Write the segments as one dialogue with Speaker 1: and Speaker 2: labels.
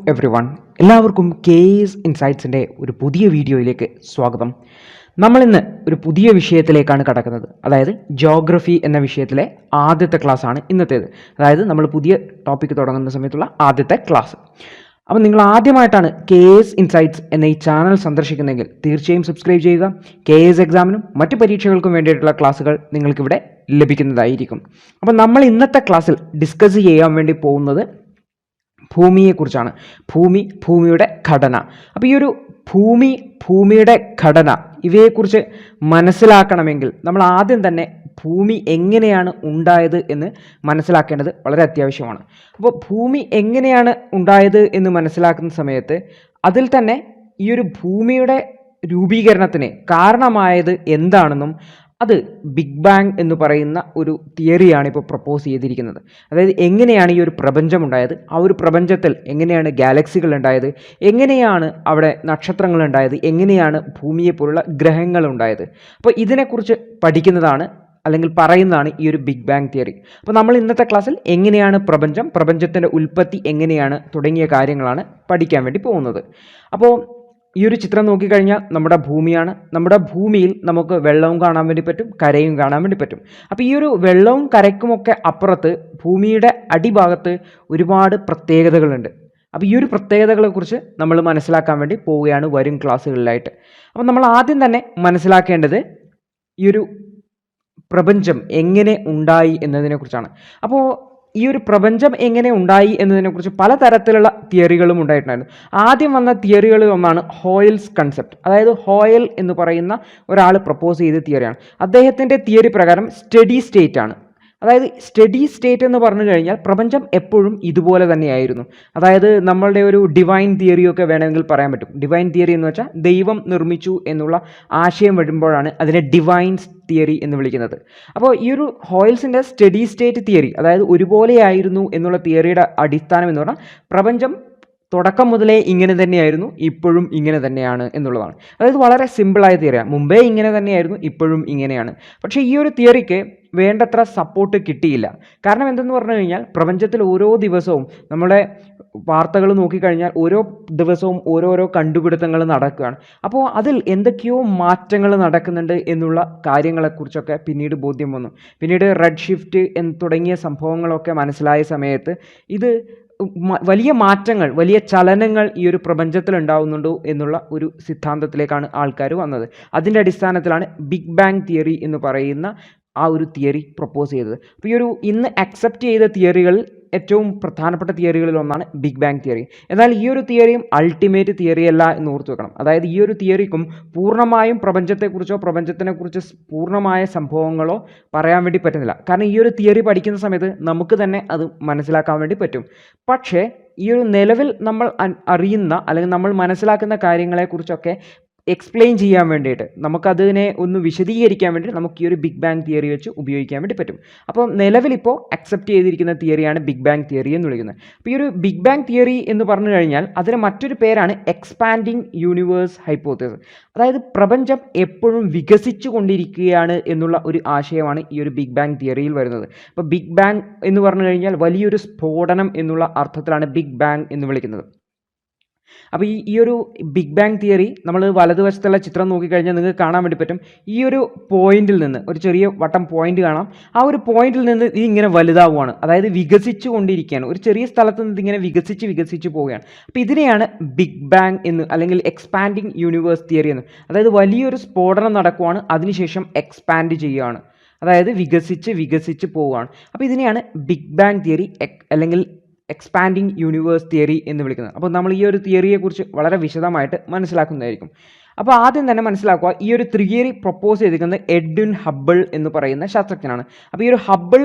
Speaker 1: Every one, എല്ലാവർക്കും case ഇൻസൈറ്റ്സിൻ്റെ ഒരു പുതിയ വീഡിയോയിലേക്ക് സ്വാഗതം. നമ്മളിന്ന് ഒരു പുതിയ വിഷയത്തിലേക്കാണ് കടക്കുന്നത്. അതായത് ജോഗ്രഫി എന്ന വിഷയത്തിലെ ആദ്യത്തെ ക്ലാസ്സാണ് ഇന്നത്തേത്. അതായത് നമ്മൾ പുതിയ ടോപ്പിക്ക് തുടങ്ങുന്ന സമയത്തുള്ള ആദ്യത്തെ ക്ലാസ്. അപ്പോൾ നിങ്ങൾ ആദ്യമായിട്ടാണ് കേസ് ഇൻസൈറ്റ്സ് എന്ന ഈ ചാനൽ സന്ദർശിക്കുന്നതെങ്കിൽ തീർച്ചയായും സബ്സ്ക്രൈബ് ചെയ്യുക. കേസ് എക്സാമിനും മറ്റ് പരീക്ഷകൾക്കും വേണ്ടിയിട്ടുള്ള ക്ലാസ്സുകൾ നിങ്ങൾക്കിവിടെ ലഭിക്കുന്നതായിരിക്കും. അപ്പോൾ നമ്മൾ ഇന്നത്തെ ക്ലാസ്സിൽ ഡിസ്കസ് ചെയ്യാൻ വേണ്ടി പോകുന്നത് ഭൂമിയെക്കുറിച്ചാണ്. ഭൂമിയുടെ ഘടന. അപ്പോൾ ഈ ഒരു ഭൂമിയുടെ ഘടന ഇവയെക്കുറിച്ച് മനസ്സിലാക്കണമെങ്കിൽ നമ്മൾ ആദ്യം തന്നെ ഭൂമി എങ്ങനെയാണ് ഉണ്ടായത് എന്ന് മനസ്സിലാക്കേണ്ടത് വളരെ അത്യാവശ്യമാണ്. അപ്പോൾ ഭൂമി എങ്ങനെയാണ് ഉണ്ടായത് എന്ന് മനസ്സിലാക്കുന്ന സമയത്ത് അതിൽ തന്നെ ഈ ഒരു ഭൂമിയുടെ രൂപീകരണത്തിന് കാരണമായത് എന്താണെന്നും അത് ബിഗ് ബാങ് എന്ന് പറയുന്ന ഒരു തിയറിയാണ് ഇപ്പോൾ പ്രപ്പോസ് ചെയ്തിരിക്കുന്നത്. അതായത് എങ്ങനെയാണ് ഈ ഒരു പ്രപഞ്ചം ഉണ്ടായത്, ആ ഒരു പ്രപഞ്ചത്തിൽ എങ്ങനെയാണ് ഗാലക്സികൾ ഉണ്ടായത്, എങ്ങനെയാണ് അവിടെ നക്ഷത്രങ്ങൾ ഉണ്ടായത്, എങ്ങനെയാണ് ഭൂമിയെപ്പോലുള്ള ഗ്രഹങ്ങൾ ഉണ്ടായത്. അപ്പോൾ ഇതിനെക്കുറിച്ച് പഠിക്കുന്നതാണ് അല്ലെങ്കിൽ പറയുന്നതാണ് ഈ ഒരു ബിഗ് ബാങ് തിയറി. അപ്പോൾ നമ്മൾ ഇന്നത്തെ ക്ലാസ്സിൽ എങ്ങനെയാണ് പ്രപഞ്ചത്തിൻ്റെ ഉൽപ്പത്തി എങ്ങനെയാണ് തുടങ്ങിയ കാര്യങ്ങളാണ് പഠിക്കാൻ വേണ്ടി പോകുന്നത്. അപ്പോൾ ഈ ഒരു ചിത്രം നോക്കിക്കഴിഞ്ഞാൽ നമ്മുടെ ഭൂമിയാണ്. നമ്മുടെ ഭൂമിയിൽ നമുക്ക് വെള്ളവും കാണാൻ വേണ്ടി പറ്റും, കരയും കാണാൻ വേണ്ടി പറ്റും. അപ്പോൾ ഈ ഒരു വെള്ളവും കരയ്ക്കുമൊക്കെ അപ്പുറത്ത് ഭൂമിയുടെ അടിഭാഗത്ത് ഒരുപാട് പ്രത്യേകതകളുണ്ട്. അപ്പോൾ ഈ ഒരു പ്രത്യേകതകളെക്കുറിച്ച് നമ്മൾ മനസ്സിലാക്കാൻ വേണ്ടി പോവുകയാണ് വരും ക്ലാസ്സുകളിലായിട്ട്. അപ്പോൾ നമ്മൾ ആദ്യം തന്നെ മനസ്സിലാക്കേണ്ടത് ഈ ഒരു പ്രപഞ്ചം എങ്ങനെ ഉണ്ടായി എന്നതിനെക്കുറിച്ചാണ്. അപ്പോൾ ഈ ഒരു പ്രപഞ്ചം എങ്ങനെ ഉണ്ടായി എന്നതിനെക്കുറിച്ച് പലതരത്തിലുള്ള തിയറികളും ഉണ്ടായിട്ടുണ്ടായിരുന്നു. ആദ്യം വന്ന തിയറികളിൽ ഒന്നാണ് ഹോയൽസ് കൺസെപ്റ്റ്. അതായത് ഹോയൽ എന്ന് പറയുന്ന ഒരാൾ പ്രപ്പോസ് ചെയ്ത തിയറിയാണ്. അദ്ദേഹത്തിൻ്റെ തിയറി പ്രകാരം സ്റ്റഡി സ്റ്റേറ്റ് ആണ്. അതായത് സ്റ്റഡി സ്റ്റേറ്റ് എന്ന് പറഞ്ഞു കഴിഞ്ഞാൽ പ്രപഞ്ചം എപ്പോഴും ഇതുപോലെ തന്നെയായിരുന്നു. അതായത് നമ്മളുടെ ഒരു ഡിവൈൻ തിയറിയൊക്കെ വേണമെങ്കിൽ പറയാൻ പറ്റും. ഡിവൈൻ തിയറി എന്ന് വെച്ചാൽ ദൈവം നിർമ്മിച്ചു എന്നുള്ള ആശയം വരുമ്പോഴാണ് അതിനെ ഡിവൈൻ തിയറി എന്ന് വിളിക്കുന്നത്. അപ്പോൾ ഈ ഒരു ഹോയൽസിൻ്റെ സ്റ്റഡി സ്റ്റേറ്റ് തിയറി, അതായത് ഒരുപോലെയായിരുന്നു എന്നുള്ള തിയറിയുടെ അടിസ്ഥാനം എന്ന് പറഞ്ഞാൽ പ്രപഞ്ചം തുടക്കം മുതലേ ഇങ്ങനെ തന്നെയായിരുന്നു, ഇപ്പോഴും ഇങ്ങനെ തന്നെയാണ് എന്നുള്ളതാണ്. അതായത് വളരെ സിമ്പിളായ തിയറിയാണ്. മുമ്പേ ഇങ്ങനെ തന്നെയായിരുന്നു, ഇപ്പോഴും ഇങ്ങനെയാണ്. പക്ഷേ ഈ ഒരു തിയറിക്ക് വേണ്ടത്ര സപ്പോർട്ട് കിട്ടിയില്ല. കാരണം എന്തെന്ന് പറഞ്ഞു കഴിഞ്ഞാൽ പ്രപഞ്ചത്തിൽ ഓരോ ദിവസവും നമ്മുടെ വാർത്തകൾ നോക്കിക്കഴിഞ്ഞാൽ ഓരോ ദിവസവും ഓരോരോ കണ്ടുപിടുത്തങ്ങൾ നടക്കുകയാണ്. അപ്പോൾ അതിൽ എന്തൊക്കെയോ മാറ്റങ്ങൾ നടക്കുന്നുണ്ട് എന്നുള്ള കാര്യങ്ങളെക്കുറിച്ചൊക്കെ പിന്നീട് ബോധ്യം വന്നു. പിന്നീട് റെഡ് ഷിഫ്റ്റ് തുടങ്ങിയ സംഭവങ്ങളൊക്കെ മനസ്സിലായ സമയത്ത് ഇത് വലിയ മാറ്റങ്ങൾ, വലിയ ചലനങ്ങൾ ഈ ഒരു പ്രപഞ്ചത്തിൽ ഉണ്ടാവുന്നുണ്ടോ എന്നുള്ള ഒരു സിദ്ധാന്തത്തിലേക്കാണ് ആൾക്കാർ വന്നത്. അതിൻ്റെ അടിസ്ഥാനത്തിലാണ് ബിഗ് ബാങ് തിയറി എന്ന് പറയുന്ന ആ ഒരു തിയറി പ്രപ്പോസ് ചെയ്തത്. അപ്പോൾ ഈ ഒരു ഇന്ന് അക്സെപ്റ്റ് ചെയ്ത തിയറികളിൽ ഏറ്റവും പ്രധാനപ്പെട്ട തിയറികളിൽ ഒന്നാണ് ബിഗ് ബാങ് തിയറി. എന്നാൽ ഈ ഒരു തിയറിയും അൾട്ടിമേറ്റ് തിയറി അല്ല എന്ന് ഓർത്തു വെക്കണം. അതായത് ഈ ഒരു തിയറിക്കും പൂർണ്ണമായും പ്രപഞ്ചത്തെക്കുറിച്ചോ പ്രപഞ്ചത്തിനെക്കുറിച്ച് പൂർണ്ണമായ സംഭവങ്ങളോ പറയാൻ വേണ്ടി പറ്റുന്നില്ല. കാരണം ഈ ഒരു തിയറി പഠിക്കുന്ന സമയത്ത് നമുക്ക് തന്നെ അത് മനസ്സിലാക്കാൻ വേണ്ടി പറ്റും. പക്ഷേ ഈ ഒരു നിലവിൽ നമ്മൾ അറിയുന്ന അല്ലെങ്കിൽ നമ്മൾ മനസ്സിലാക്കുന്ന കാര്യങ്ങളെക്കുറിച്ചൊക്കെ എക്സ്പ്ലെയിൻ ചെയ്യാൻ വേണ്ടിയിട്ട് നമുക്കതിനെ ഒന്ന് വിശദീകരിക്കാൻ വേണ്ടി നമുക്ക് ഈ ഒരു ബിഗ് ബാങ് തിയറി വെച്ച് ഉപയോഗിക്കാൻ വേണ്ടി പറ്റും. അപ്പോൾ നിലവിലിപ്പോൾ അക്സെപ്റ്റ് ചെയ്തിരിക്കുന്ന തിയറിയാണ് ബിഗ് ബാങ് തിയറി എന്ന് വിളിക്കുന്നത്. അപ്പോൾ ഈ ഒരു ബിഗ് ബാങ് തിയറി എന്ന് പറഞ്ഞു കഴിഞ്ഞാൽ അതിന് മറ്റൊരു പേരാണ് എക്സ്പാൻഡിങ് യൂണിവേഴ്സ് ഹൈപ്പോത്തസിസ്. അതായത് പ്രപഞ്ചം എപ്പോഴും വികസിച്ചു കൊണ്ടിരിക്കുകയാണ് എന്നുള്ള ഒരു ആശയമാണ് ഈ ഒരു ബിഗ് ബാങ് തിയറിയിൽ വരുന്നത്. അപ്പോൾ ബിഗ് ബാങ് എന്ന് പറഞ്ഞു കഴിഞ്ഞാൽ വലിയൊരു സ്ഫോടനം എന്നുള്ള അർത്ഥത്തിലാണ് ബിഗ് ബാങ് എന്ന് വിളിക്കുന്നത്. അപ്പോൾ ഈ ഒരു ബിഗ് ബാങ് തിയറി നമ്മൾ വലതുവശത്തുള്ള ചിത്രം നോക്കിക്കഴിഞ്ഞാൽ നിങ്ങൾക്ക് കാണാൻ വേണ്ടി പറ്റും. ഈ ഒരു പോയിന്റിൽ നിന്ന് ഒരു ചെറിയ വട്ടം പോയിന്റ് കാണാം. ആ ഒരു പോയിന്റിൽ നിന്ന് ഇത് ഇങ്ങനെ വലുതാവുകയാണ്. അതായത് വികസിച്ചു കൊണ്ടിരിക്കുകയാണ്. ഒരു ചെറിയ സ്ഥലത്ത് നിന്ന് ഇങ്ങനെ വികസിച്ച് പോവുകയാണ്. അപ്പോൾ ഇതിനെയാണ് ബിഗ് ബാങ് എന്ന് അല്ലെങ്കിൽ എക്സ്പാൻഡിങ് യൂണിവേഴ്സ് തിയറി എന്ന്. അതായത് വലിയൊരു സ്ഫോടനം നടക്കുവാണ്, അതിനുശേഷം എക്സ്പാൻഡ് ചെയ്യുകയാണ്. അതായത് വികസിച്ച് പോവുകയാണ്. അപ്പോൾ ഇതിനെയാണ് ബിഗ് ബാങ് തിയറി അല്ലെങ്കിൽ എക്സ്പാൻഡിങ് യൂണിവേഴ്സ് തിയറി എന്ന് വിളിക്കുന്നത്. അപ്പോൾ നമ്മൾ ഈ ഒരു തിയറിയെക്കുറിച്ച് വളരെ വിശദമായിട്ട് മനസ്സിലാക്കുന്നതായിരിക്കും. അപ്പോൾ ആദ്യം തന്നെ മനസ്സിലാക്കുക, ഈ ഒരു തിയറി പ്രപ്പോസ് ചെയ്തിരിക്കുന്നത് എഡ്വിൻ ഹബിൾ എന്ന് പറയുന്ന ശാസ്ത്രജ്ഞനാണ്. അപ്പോൾ ഈ ഒരു ഹബിൾ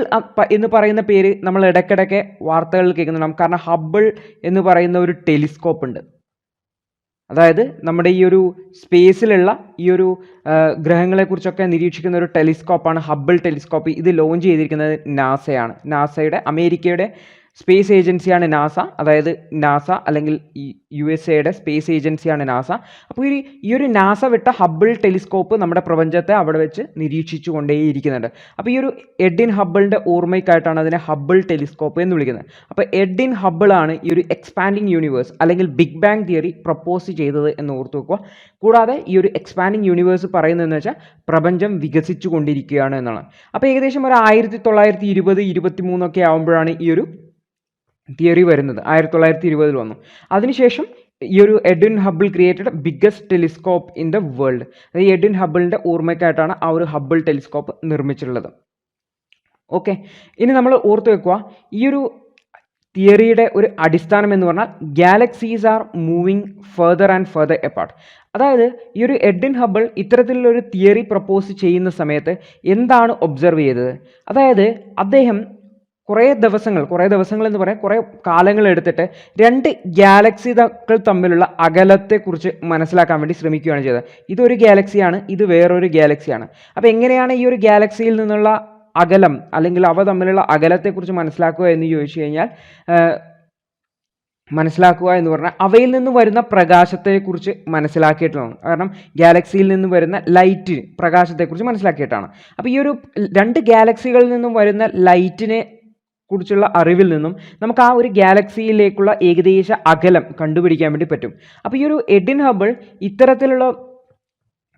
Speaker 1: എന്ന് പറയുന്ന പേര് നമ്മൾ ഇടയ്ക്കിടയ്ക്ക് വാർത്തകളിൽ കേൾക്കുന്നുണ്ടാകും. കാരണം ഹബിൾ എന്ന് പറയുന്ന ഒരു ടെലിസ്കോപ്പ് ഉണ്ട്. അതായത് നമ്മുടെ ഈ ഒരു സ്പേസിലുള്ള ഈ ഒരു ഗ്രഹങ്ങളെക്കുറിച്ചൊക്കെ നിരീക്ഷിക്കുന്ന ഒരു ടെലിസ്കോപ്പാണ് ഹബിൾ ടെലിസ്കോപ്പ്. ഇത് ലോഞ്ച് ചെയ്തിരിക്കുന്നത് നാസയാണ്. നാസയുടെ അമേരിക്കയുടെ സ്പേസ് ഏജൻസിയാണ് നാസ, അതായത് നാസ അല്ലെങ്കിൽ USA സ്പേസ് ഏജൻസിയാണ് നാസ. അപ്പോൾ ഈ ഒരു നാസ വിട്ട ഹബിൾ ടെലിസ്കോപ്പ് നമ്മുടെ പ്രപഞ്ചത്തെ അവിടെ വെച്ച് നിരീക്ഷിച്ചു കൊണ്ടേയിരിക്കുന്നുണ്ട്. അപ്പോൾ ഈ ഒരു എഡ്വിൻ ഹബിളിൻ്റെ ഓർമ്മയ്ക്കായിട്ടാണ് അതിനെ ഹബിൾ ടെലിസ്കോപ്പ് എന്ന് വിളിക്കുന്നത്. അപ്പോൾ എഡ്വിൻ ഹബിളാണ് ഈ ഒരു എക്സ്പാൻഡിങ് യൂണിവേഴ്സ് അല്ലെങ്കിൽ ബിഗ് ബാങ് തിയറി പ്രപ്പോസ് ചെയ്തത് എന്ന് ഓർത്തു വെക്കുക. കൂടാതെ ഈ ഒരു എക്സ്പാൻഡിങ് യൂണിവേഴ്സ് പറയുന്നതെന്ന് വെച്ചാൽ പ്രപഞ്ചം വികസിച്ചു കൊണ്ടിരിക്കുകയാണ് എന്നാണ്. അപ്പോൾ ഏകദേശം ഒരു 1920-23 ആകുമ്പോഴാണ് ഈ ഒരു തിയറി വരുന്നത്. 1920 വന്നു. അതിനുശേഷം ഈ ഒരു Edwin Hubble created biggest telescope in the world. അതായത് എഡ്വിൻ ഹബിളിൻ്റെ ഓർമ്മയ്ക്കായിട്ടാണ് ആ ഒരു ഹബിൾ ടെലിസ്കോപ്പ് നിർമ്മിച്ചിട്ടുള്ളത്. ഓക്കെ, ഇനി നമ്മൾ ഓർത്തു വെക്കുക, ഈ ഒരു തിയറിയുടെ ഒരു അടിസ്ഥാനം എന്ന് പറഞ്ഞാൽ galaxies are moving further and further apart. അതായത് ഈ ഒരു എഡ്വിൻ ഹബിൾ ഇത്തരത്തിലുള്ളൊരു തിയറി പ്രപ്പോസ് ചെയ്യുന്ന സമയത്ത് എന്താണ് ഒബ്സർവ് ചെയ്തത്? അതായത് അദ്ദേഹം കുറേ ദിവസങ്ങൾ എന്ന് പറയാൻ കുറേ കാലങ്ങൾ എടുത്തിട്ട് രണ്ട് ഗാലക്സികൾ തമ്മിലുള്ള അകലത്തെക്കുറിച്ച് മനസ്സിലാക്കാൻ വേണ്ടി ശ്രമിക്കുകയാണ് ചെയ്തത്. ഇതൊരു ഗാലക്സിയാണ്, ഇത് വേറൊരു ഗാലക്സിയാണ്. അപ്പോൾ എങ്ങനെയാണ് ഈ ഒരു ഗാലക്സിയിൽ നിന്നുള്ള അകലം അല്ലെങ്കിൽ അവ തമ്മിലുള്ള അകലത്തെക്കുറിച്ച് മനസ്സിലാക്കുക എന്ന് ചോദിച്ചു കഴിഞ്ഞാൽ മനസ്സിലാക്കുക എന്ന് പറഞ്ഞാൽ അവയിൽ നിന്ന് വരുന്ന പ്രകാശത്തെക്കുറിച്ച് മനസ്സിലാക്കിയിട്ടാണ്. കാരണം ഗാലക്സിയിൽ നിന്ന് വരുന്ന ലൈറ്റ് പ്രകാശത്തെക്കുറിച്ച് മനസ്സിലാക്കിയിട്ടാണ്. അപ്പോൾ ഈ ഒരു രണ്ട് ഗാലക്സികളിൽ നിന്നും വരുന്ന ലൈറ്റിനെ കുറിച്ചുള്ള അറിവിൽ നിന്നും നമുക്ക് ആ ഒരു ഗാലക്സിയിലേക്കുള്ള ഏകദേശ അകലം കണ്ടുപിടിക്കാൻ വേണ്ടി പറ്റും. അപ്പോൾ ഈ ഒരു എഡ്വിൻ ഹബിൾ ഇത്തരത്തിലുള്ള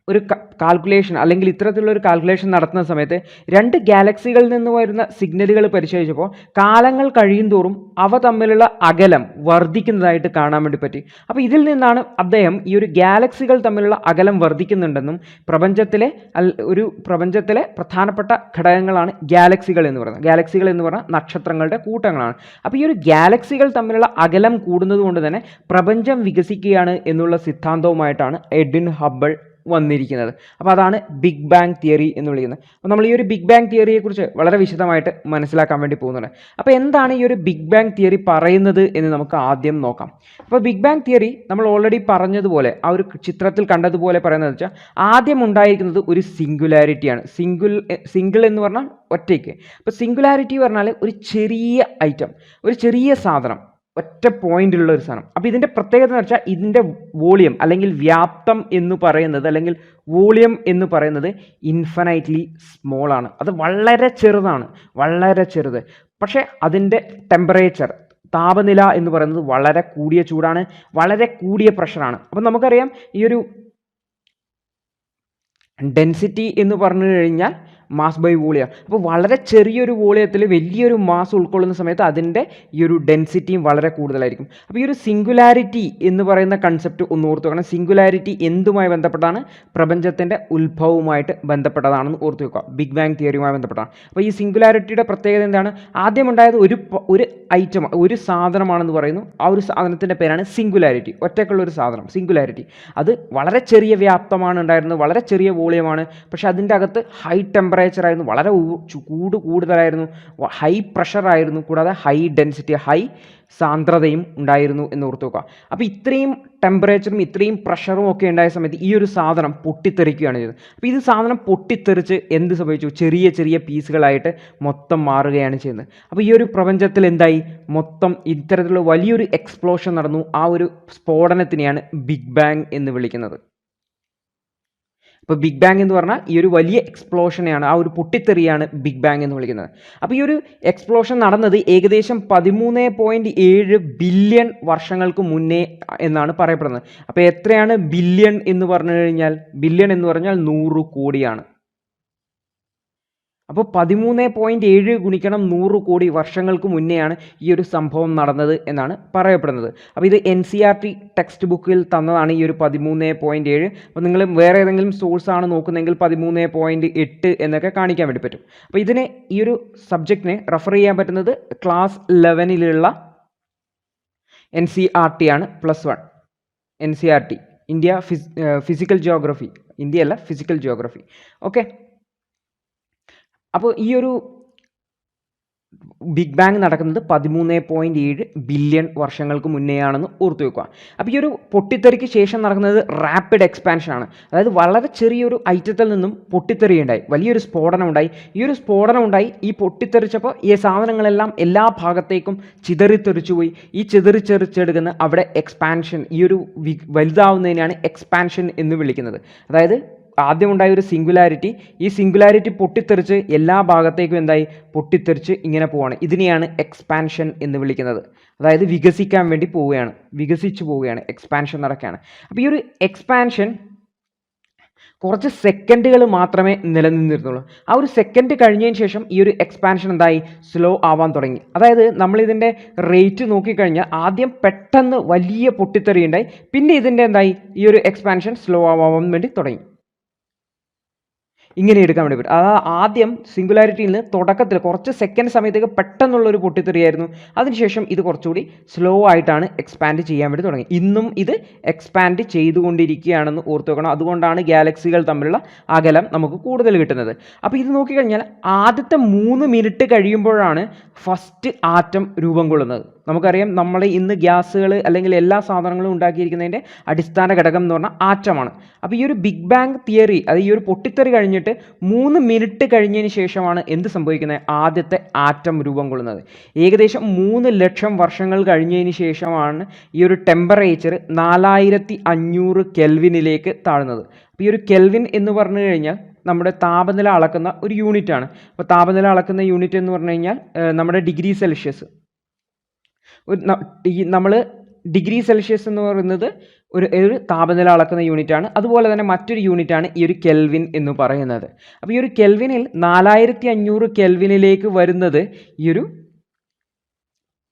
Speaker 1: ഒരു കാൽക്കുലേഷൻ അല്ലെങ്കിൽ ഇത്തരത്തിലുള്ള ഒരു കാൽക്കുലേഷൻ നടത്തുന്ന സമയത്ത് രണ്ട് ഗാലക്സികളിൽ നിന്ന് വരുന്ന സിഗ്നലുകൾ പരിശോധിച്ചപ്പോൾ കാലങ്ങൾ കഴിയും തോറും അവ തമ്മിലുള്ള അകലം വർദ്ധിക്കുന്നതായിട്ട് കാണാൻ വേണ്ടി പറ്റി. അപ്പോൾ ഇതിൽ നിന്നാണ് അദ്ദേഹം ഈ ഒരു ഗാലക്സികൾ തമ്മിലുള്ള അകലം വർദ്ധിക്കുന്നുണ്ടെന്നും പ്രപഞ്ചത്തിലെ പ്രധാനപ്പെട്ട ഘടകങ്ങളാണ് ഗാലക്സികൾ എന്ന് പറയുന്നത്. ഗാലക്സികൾ എന്ന് പറഞ്ഞാൽ നക്ഷത്രങ്ങളുടെ കൂട്ടങ്ങളാണ്. അപ്പോൾ ഈ ഒരു ഗാലക്സികൾ തമ്മിലുള്ള അകലം കൂടുന്നത് കൊണ്ട് തന്നെ പ്രപഞ്ചം വികസിക്കുകയാണ് എന്നുള്ള സിദ്ധാന്തവുമായിട്ടാണ് എഡ്വിൻ ഹബിൾ വന്നിരിക്കുന്നത്. അപ്പോൾ അതാണ് ബിഗ് ബാങ് തിയറി എന്ന് വിളിക്കുന്നത്. അപ്പോൾ നമ്മൾ ഈ ഒരു ബിഗ് ബാങ് തിയറിയെക്കുറിച്ച് വളരെ വിശദമായിട്ട് മനസ്സിലാക്കാൻ വേണ്ടി പോകുന്നുണ്ട്. അപ്പോൾ എന്താണ് ഈ ഒരു ബിഗ് ബാങ് തിയറി പറയുന്നത് എന്ന് നമുക്ക് ആദ്യം നോക്കാം. അപ്പോൾ ബിഗ് ബാങ് തിയറി നമ്മൾ ഓൾറെഡി പറഞ്ഞതുപോലെ ആ ഒരു ചിത്രത്തിൽ കണ്ടതുപോലെ പറയുന്നത് വെച്ചാൽ ആദ്യം ഉണ്ടായിരിക്കുന്നത് ഒരു സിംഗുലാരിറ്റിയാണ്. സിംഗിൾ എന്ന് പറഞ്ഞാൽ ഒറ്റയ്ക്ക്. അപ്പോൾ സിംഗുലാരിറ്റി പറഞ്ഞാൽ ഒരു ചെറിയ ഐറ്റം, ഒരു ചെറിയ സാധനം, ഒറ്റ പോയിന്റിലുള്ള ഒരു സാധനം. അപ്പോൾ ഇതിൻ്റെ പ്രത്യേകത എന്ന് വെച്ചാൽ ഇതിൻ്റെ വോളിയം അല്ലെങ്കിൽ വ്യാപ്തം എന്ന് പറയുന്നത് അല്ലെങ്കിൽ വോളിയം എന്ന് പറയുന്നത് ഇൻഫിനൈറ്റ്ലി സ്മോൾ ആണ്. അത് വളരെ ചെറുതാണ്, വളരെ ചെറുത്. പക്ഷേ അതിൻ്റെ ടെമ്പറേച്ചർ, താപനില എന്ന് പറയുന്നത് വളരെ കൂടിയ ചൂടാണ്, വളരെ കൂടിയ പ്രഷറാണ്. അപ്പം നമുക്കറിയാം ഈ ഒരു ഡെൻസിറ്റി എന്ന് പറഞ്ഞു കഴിഞ്ഞാൽ മാസ് ബൈ വോളിയം. അപ്പോൾ വളരെ ചെറിയൊരു വോളിയത്തിൽ വലിയൊരു മാസ് ഉൾക്കൊള്ളുന്ന സമയത്ത് അതിൻ്റെ ഈ ഒരു ഡെൻസിറ്റിയും വളരെ കൂടുതലായിരിക്കും. അപ്പോൾ ഈ ഒരു സിംഗുലാരിറ്റി എന്ന് പറയുന്ന കൺസെപ്റ്റ് ഒന്ന് ഓർത്ത് വെക്കണം. സിംഗുലാരിറ്റി എന്തുമായി ബന്ധപ്പെട്ടാണ്? പ്രപഞ്ചത്തിൻ്റെ ഉത്ഭവവുമായിട്ട് ബന്ധപ്പെട്ടതാണെന്ന് ഓർത്ത് വെക്കുക. ബിഗ് ബാങ് തിയറിയുമായി ബന്ധപ്പെട്ടാണ്. അപ്പോൾ ഈ സിംഗുലാരിറ്റിയുടെ പ്രത്യേകത എന്താണ്? ആദ്യം ഉണ്ടായത് ഒരു ഐറ്റം, ഒരു സാധനമാണെന്ന് പറയുന്നു. ആ ഒരു സാധനത്തിൻ്റെ പേരാണ് സിംഗുലാരിറ്റി. ഒറ്റയ്ക്കുള്ളൊരു സാധനം സിംഗുലാരിറ്റി. അത് വളരെ ചെറിയ വ്യാപ്തമാണ് ഉണ്ടായിരുന്നത്, വളരെ ചെറിയ വോളിയമാണ്. പക്ഷേ അതിൻ്റെ അകത്ത് ഹൈ ടെമ്പറേച്ചർ ആയിരുന്നു, വളരെ കൂടുതലായിരുന്നു, ഹൈ പ്രഷറായിരുന്നു, കൂടാതെ ഹൈ ഡെൻസിറ്റി, ഹൈ സാന്ദ്രതയും ഉണ്ടായിരുന്നു എന്ന് ഓർത്ത് വെക്കുക. അപ്പോൾ ഇത്രയും ടെമ്പറേച്ചറും ഇത്രയും പ്രഷറും ഒക്കെ ഉണ്ടായ സമയത്ത് ഈ ഒരു സാധനം പൊട്ടിത്തെറിക്കുകയാണ് ചെയ്തത്. അപ്പോൾ ഇത് സാധനം പൊട്ടിത്തെറിച്ച് എന്ത് സംഭവിച്ചു? ചെറിയ ചെറിയ പീസുകളായിട്ട് മൊത്തം മാറുകയാണ് ചെയ്യുന്നത്. അപ്പോൾ ഈ ഒരു പ്രപഞ്ചത്തിൽ എന്തായി? മൊത്തം ഇത്തരത്തിലുള്ള വലിയൊരു എക്സ്പ്ലോഷൻ നടന്നു. ആ ഒരു സ്ഫോടനത്തിനെയാണ് ബിഗ് ബാങ് എന്ന് വിളിക്കുന്നത്. അപ്പോൾ ബിഗ് ബാങ് എന്ന് പറഞ്ഞാൽ ഈ ഒരു വലിയ എക്സ്പ്ലോഷനെയാണ്, ആ ഒരു പൊട്ടിത്തെറിയാണ് ബിഗ് ബാങ് എന്ന് വിളിക്കുന്നത്. അപ്പോൾ ഈ ഒരു എക്സ്പ്ലോഷൻ നടന്നത് ഏകദേശം 13.7 ബില്യൺ വർഷങ്ങൾക്ക് മുന്നേ എന്നാണ് പറയപ്പെടുന്നത്. അപ്പോൾ എത്രയാണ് ബില്യൺ എന്ന് പറഞ്ഞു കഴിഞ്ഞാൽ? ബില്യൺ എന്ന് പറഞ്ഞാൽ 100 കോടിയാണ്. അപ്പോൾ 13.7 ഗുണിക്കണം 100 കോടി വർഷങ്ങൾക്ക് മുന്നെയാണ് ഈ ഒരു സംഭവം നടന്നത് എന്നാണ് പറയപ്പെടുന്നത്. അപ്പോൾ ഇത് NCERT ടെക്സ്റ്റ് ബുക്കിൽ തന്നതാണ് ഈ ഒരു 13.7. അപ്പോൾ നിങ്ങൾ വേറെ ഏതെങ്കിലും സോഴ്സാണ് നോക്കുന്നതെങ്കിൽ 13.8 എന്നൊക്കെ കാണിക്കാൻ വേണ്ടി പറ്റും. അപ്പോൾ ഇതിനെ ഈ ഒരു സബ്ജക്റ്റിനെ റെഫർ ചെയ്യാൻ പറ്റുന്നത് ക്ലാസ് 11ലുള്ള NCERT ആണ് +1. NCERT ഇന്ത്യ ഫിസിക്കൽ ജിയോഗ്രഫി, ഇന്ത്യയല്ല ഫിസിക്കൽ ജിയോഗ്രഫി. ഓക്കെ, അപ്പോൾ ഈ ഒരു ബിഗ് ബാങ് നടക്കുന്നത് 13.7 ബില്യൺ വർഷങ്ങൾക്ക് മുന്നേയാണെന്ന് ഓർത്തു വെക്കുക. അപ്പോൾ ഈ ഒരു പൊട്ടിത്തെറിക്ക് ശേഷം നടക്കുന്നത് റാപ്പിഡ് എക്സ്പാൻഷൻ ആണ്. അതായത് വളരെ ചെറിയൊരു ഐറ്റത്തിൽ നിന്നും പൊട്ടിത്തെറിയുണ്ടായി, വലിയൊരു സ്ഫോടനം ഉണ്ടായി. ഈ ഒരു സ്ഫോടനം ഉണ്ടായി, ഈ പൊട്ടിത്തെറിച്ചപ്പോൾ ഈ സാധനങ്ങളെല്ലാം എല്ലാ ഭാഗത്തേക്കും ചിതറിത്തെറിച്ചു പോയി. ഈ ചിതറിത്തെറിച്ചെടുക്കുന്ന അവിടെ എക്സ്പാൻഷൻ, ഈ ഒരു വലുതാവുന്നതിനാണ് എക്സ്പാൻഷൻ എന്ന് വിളിക്കുന്നത്. അതായത് ആദ്യം ഉണ്ടായ ഒരു സിംഗുലാരിറ്റി, ഈ സിംഗുലാരിറ്റി പൊട്ടിത്തെറിച്ച് എല്ലാ ഭാഗത്തേക്കും എന്തായി, പൊട്ടിത്തെറിച്ച് ഇങ്ങനെ പോവുകയാണ്. ഇതിനെയാണ് എക്സ്പാൻഷൻ എന്ന് വിളിക്കുന്നത്. അതായത് വികസിക്കാൻ വേണ്ടി പോവുകയാണ്, വികസിച്ച് പോവുകയാണ്, എക്സ്പാൻഷൻ നടക്കുകയാണ്. അപ്പോൾ ഈ ഒരു എക്സ്പാൻഷൻ കുറച്ച് സെക്കൻഡുകൾ മാത്രമേ നിലനിന്നിരുന്നുള്ളൂ. ആ ഒരു സെക്കൻഡ് കഴിഞ്ഞതിന് ശേഷം ഈ ഒരു എക്സ്പാൻഷൻ എന്തായി, സ്ലോ ആവാൻ തുടങ്ങി. അതായത് നമ്മളിതിൻ്റെ റേറ്റ് നോക്കിക്കഴിഞ്ഞാൽ ആദ്യം പെട്ടെന്ന് വലിയ പൊട്ടിത്തെറിയുണ്ടായി, പിന്നെ ഇതിൻ്റെ എന്തായി, ഈ ഒരു എക്സ്പാൻഷൻ സ്ലോ ആവാൻ വേണ്ടി തുടങ്ങി. ഇങ്ങനെ എടുക്കാൻ വേണ്ടി പറ്റും. അതായത് ആദ്യം സിംഗുലാരിറ്റിയിൽ നിന്ന് തുടക്കത്തിൽ കുറച്ച് സെക്കൻഡ് സമയത്തേക്ക് പെട്ടെന്നുള്ളൊരു പൊട്ടിത്തെറിയായിരുന്നു. അതിനുശേഷം ഇത് കുറച്ചുകൂടി സ്ലോ ആയിട്ടാണ് എക്സ്പാൻഡ് ചെയ്യാൻ വേണ്ടി തുടങ്ങി. ഇന്നും ഇത് എക്സ്പാൻഡ് ചെയ്തുകൊണ്ടിരിക്കുകയാണെന്ന് ഓർത്ത് വെക്കണം. അതുകൊണ്ടാണ് ഗാലക്സികൾ തമ്മിലുള്ള അകലം നമുക്ക് കൂടുതൽ കിട്ടുന്നത്. അപ്പോൾ ഇത് നോക്കിക്കഴിഞ്ഞാൽ ആദ്യത്തെ 3 മിനിറ്റ് കഴിയുമ്പോഴാണ് ഫസ്റ്റ് ആറ്റം രൂപം കൊള്ളുന്നത്. നമുക്കറിയാം, നമ്മൾ ഇന്ന് ഗ്യാസുകൾ അല്ലെങ്കിൽ എല്ലാ സാധനങ്ങളും ഉണ്ടാക്കിയിരിക്കുന്നതിൻ്റെ അടിസ്ഥാന ഘടകം എന്ന് പറഞ്ഞാൽ ആറ്റമാണ്. അപ്പോൾ ഈ ഒരു ബിഗ് ബാങ് തിയറി, അത് ഈ ഒരു പൊട്ടിത്തെറി കഴിഞ്ഞിട്ട് 3 മിനിറ്റ് കഴിഞ്ഞതിന് ശേഷമാണ് എന്ത് സംഭവിക്കുന്നത്, ആദ്യത്തെ ആറ്റം രൂപം കൊള്ളുന്നത്. ഏകദേശം 3 ലക്ഷം വർഷങ്ങൾ കഴിഞ്ഞതിന് ശേഷമാണ് ഈ ഒരു ടെമ്പറേച്ചർ 4500 കെൽവിനിലേക്ക് താഴുന്നത്. അപ്പോൾ ഈ ഒരു കെൽവിൻ എന്ന് പറഞ്ഞു കഴിഞ്ഞാൽ നമ്മുടെ താപനില അളക്കുന്ന ഒരു യൂണിറ്റ് ആണ്. അപ്പോൾ താപനില അളക്കുന്ന യൂണിറ്റ് എന്ന് പറഞ്ഞു കഴിഞ്ഞാൽ നമ്മുടെ ഡിഗ്രി സെൽഷ്യസ്. നമ്മൾ ഡിഗ്രി സെൽഷ്യസ് എന്ന് പറയുന്നത് ഒരു താപനില അളക്കുന്ന യൂണിറ്റ് ആണ്. അതുപോലെ തന്നെ മറ്റൊരു യൂണിറ്റ് ആണ് ഈ ഒരു കെൽവിൻ എന്ന് പറയുന്നത്. അപ്പോൾ ഈ ഒരു കെൽവിനിൽ 4500 കെൽവിനിലേക്ക് വരുന്നത് ഈ ഒരു